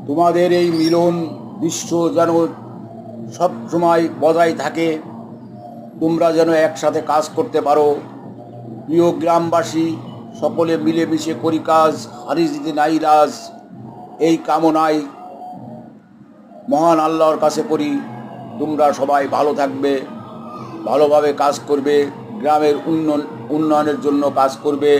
তোমাদের এই মিলন দৃশ্য যেন সব সময় বজায় থাকে, তোমরা যেন একসাথে কাজ করতে পারো। প্রিয় গ্রামবাসী, সকলে মিলেমিশে করি কাজ, হারি জিতে নাই রাজ। এই কামনায় মহান আল্লাহর কাছে করি তোমরা সবাই ভালো থাকবে, ভালোভাবে কাজ করবে, গ্রামের উন্নয়নের জন্য কাজ করবে।